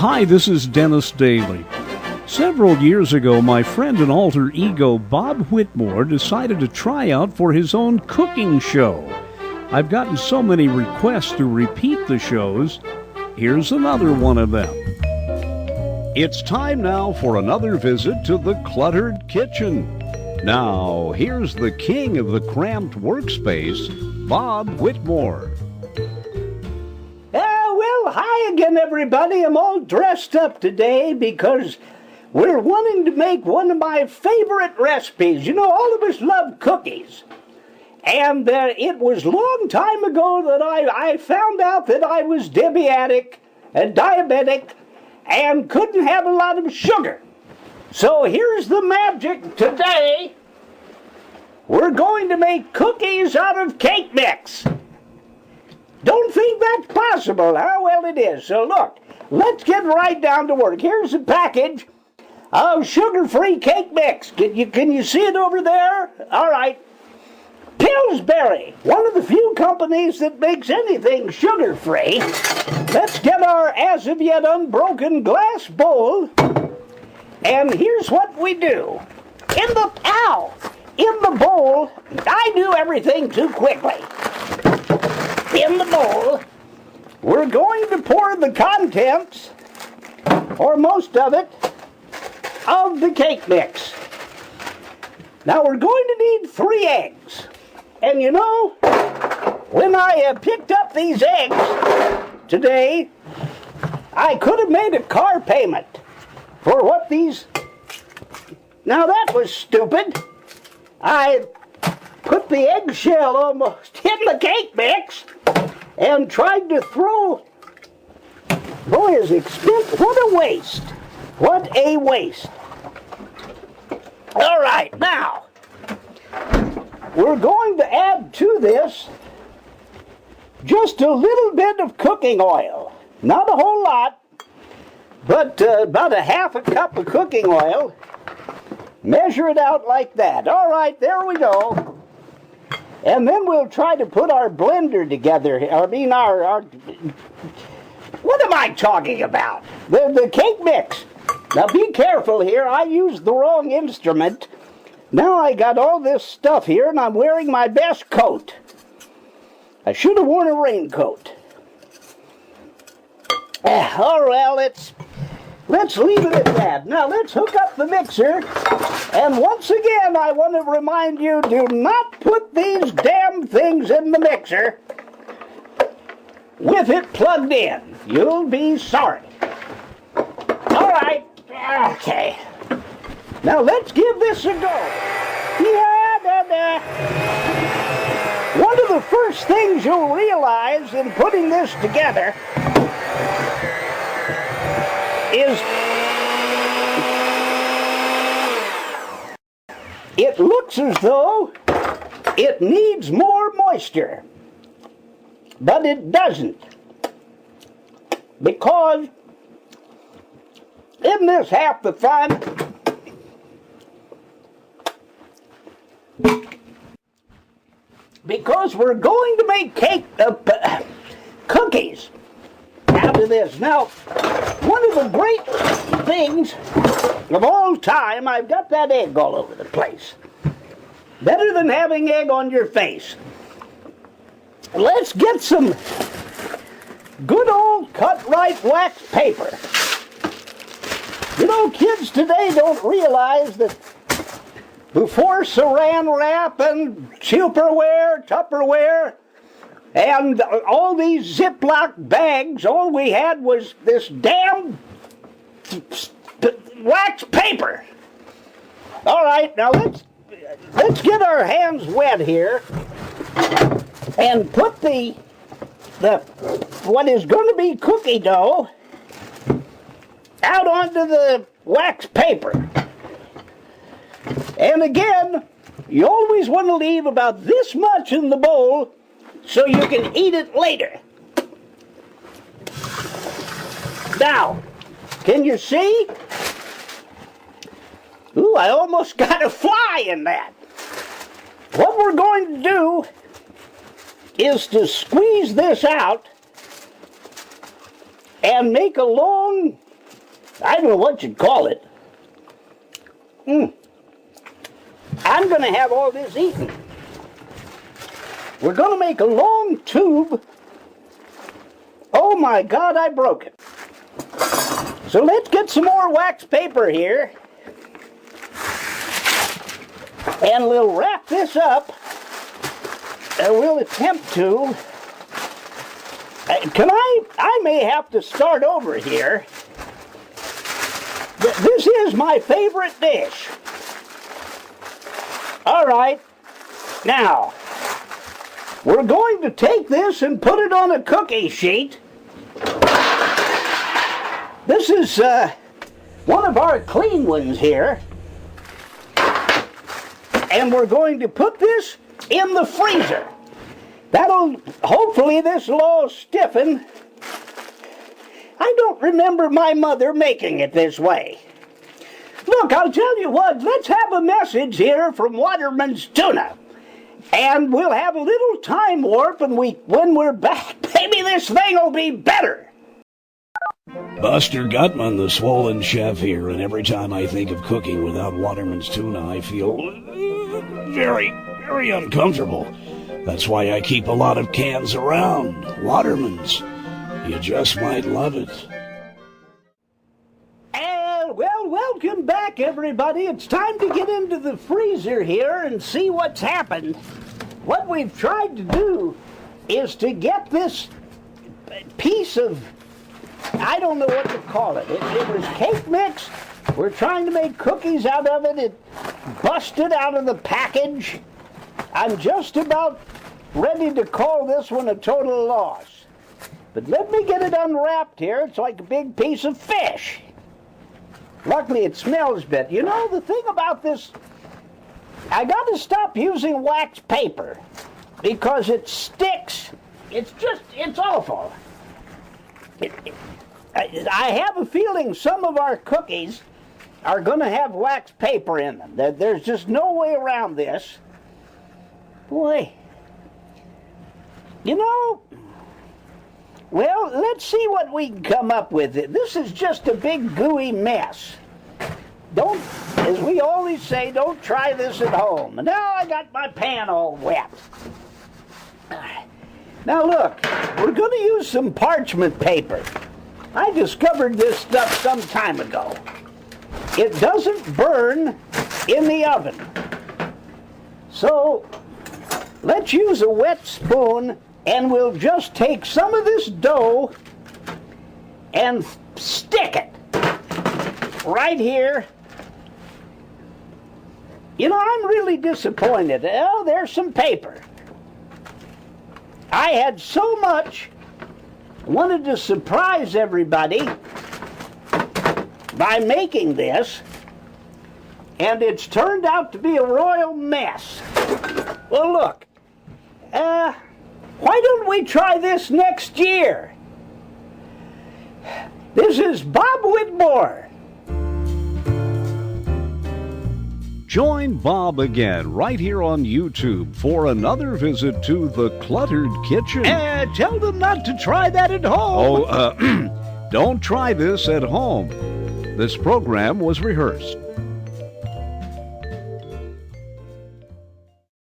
Hi, this is Dennis Daly. Several years ago, my friend and alter ego Bob Whitmore decided to try out for his own cooking show. I've gotten so many requests to repeat the shows. Here's another one of them. It's time now for another visit to the Cluttered Kitchen. Now, here's the king of the cramped workspace, Bob Whitmore. Well, hi again, everybody. I'm all dressed up today because we're wanting to make one of my favorite recipes. You know, all of us love cookies. And it was a long time ago that I found out that I was diabetic and diabetic and couldn't have a lot of sugar. So here's the magic today. We're going to make cookies out of cake mix. Don't think that's possible, huh? Well, it is. So look, let's get right down to work. Here's a package of sugar-free cake mix. Can you see it over there? All right. Pillsbury, one of the few companies that makes anything sugar-free. Let's get our as-of-yet unbroken glass bowl. And here's what we do. In the bowl, I do everything too quickly. In the bowl, we're going to pour the contents, or most of it, of the cake mix. Now we're going to need 3 eggs. And you know, when I picked up these eggs today, I could have made a car payment for what these... Now that was stupid. I put the eggshell almost in the cake mix and tried to throw... Boy, is expensive. What a waste. What a waste. All right, now, we're going to add to this just a little bit of cooking oil. Not a whole lot, but about a half a cup of cooking oil. Measure it out like that. All right, there we go. And then we'll try to put our blender together. Our what am I talking about? The cake mix. Now be careful here. I used the wrong instrument. Now I got all this stuff here and I'm wearing my best coat. I should have worn a raincoat. All right, let's leave it at that. Now let's hook up the mixer. And once again, I want to remind you, do not put these damn things in the mixer with it plugged in. You'll be sorry. All right. Okay. Now let's give this a go. One of the first things you'll realize in putting this together is it looks as though it needs more moisture, but it doesn't, because isn't this half the fun? Because we're going to make cookies out of this. Now, one of the great things of all time, I've got that egg all over the place. Better than having egg on your face. Let's get some good old cut-right wax paper. You know, kids today don't realize that before saran wrap and Tupperware, and all these Ziploc bags, all we had was this damn wax paper. All right, now let's get our hands wet here and put the what is going to be cookie dough out onto the wax paper. And again, you always want to leave about this much in the bowl so you can eat it later. Now, can you see? Ooh, I almost got a fly in that. What we're going to do is to squeeze this out and make a long I don't know what you'd call it. I'm going to have all this eaten. We're going to make a long tube. Oh my God, I broke it. So let's get some more wax paper here. And we'll wrap this up. And we'll attempt to. I may have to start over here. This is my favorite dish. All right. Now, we're going to take this and put it on a cookie sheet. This is one of our clean ones here. And we're going to put this in the freezer. Hopefully this will all stiffen. I don't remember my mother making it this way. Look, I'll tell you what, let's have a message here from Waterman's Tuna. And we'll have a little time warp, and when we're back, maybe this thing will be better. Buster Gutman, the swollen chef here, and every time I think of cooking without Waterman's Tuna, I feel very, very uncomfortable. That's why I keep a lot of cans around. Waterman's. You just might love it. Well, welcome back, everybody. It's time to get into the freezer here and see what's happened. What we've tried to do is to get this piece of, I don't know what to call it. It was cake mix. We're trying to make cookies out of it. It busted out of the package. I'm just about ready to call this one a total loss. But let me get it unwrapped here. It's like a big piece of fish. Luckily, it smells bad. You know, the thing about this, I got to stop using wax paper because it sticks. It's awful. I have a feeling some of our cookies are going to have wax paper in them. There's just no way around this. Boy, you know, well, let's see what we can come up with. This is just a big gooey mess. As we always say, don't try this at home. And now I got my pan all wet. Now look, we're going to use some parchment paper. I discovered this stuff some time ago. It doesn't burn in the oven. So let's use a wet spoon, and we'll just take some of this dough and stick it right here. You know, I'm really disappointed. Oh, there's some paper. I had so much, wanted to surprise everybody by making this, and it's turned out to be a royal mess. Well, look, why don't we try this next year? This is Bob Whitmore. Join Bob again right here on YouTube for another visit to the Cluttered Kitchen. Tell them not to try that at home. Don't try this at home. This program was rehearsed.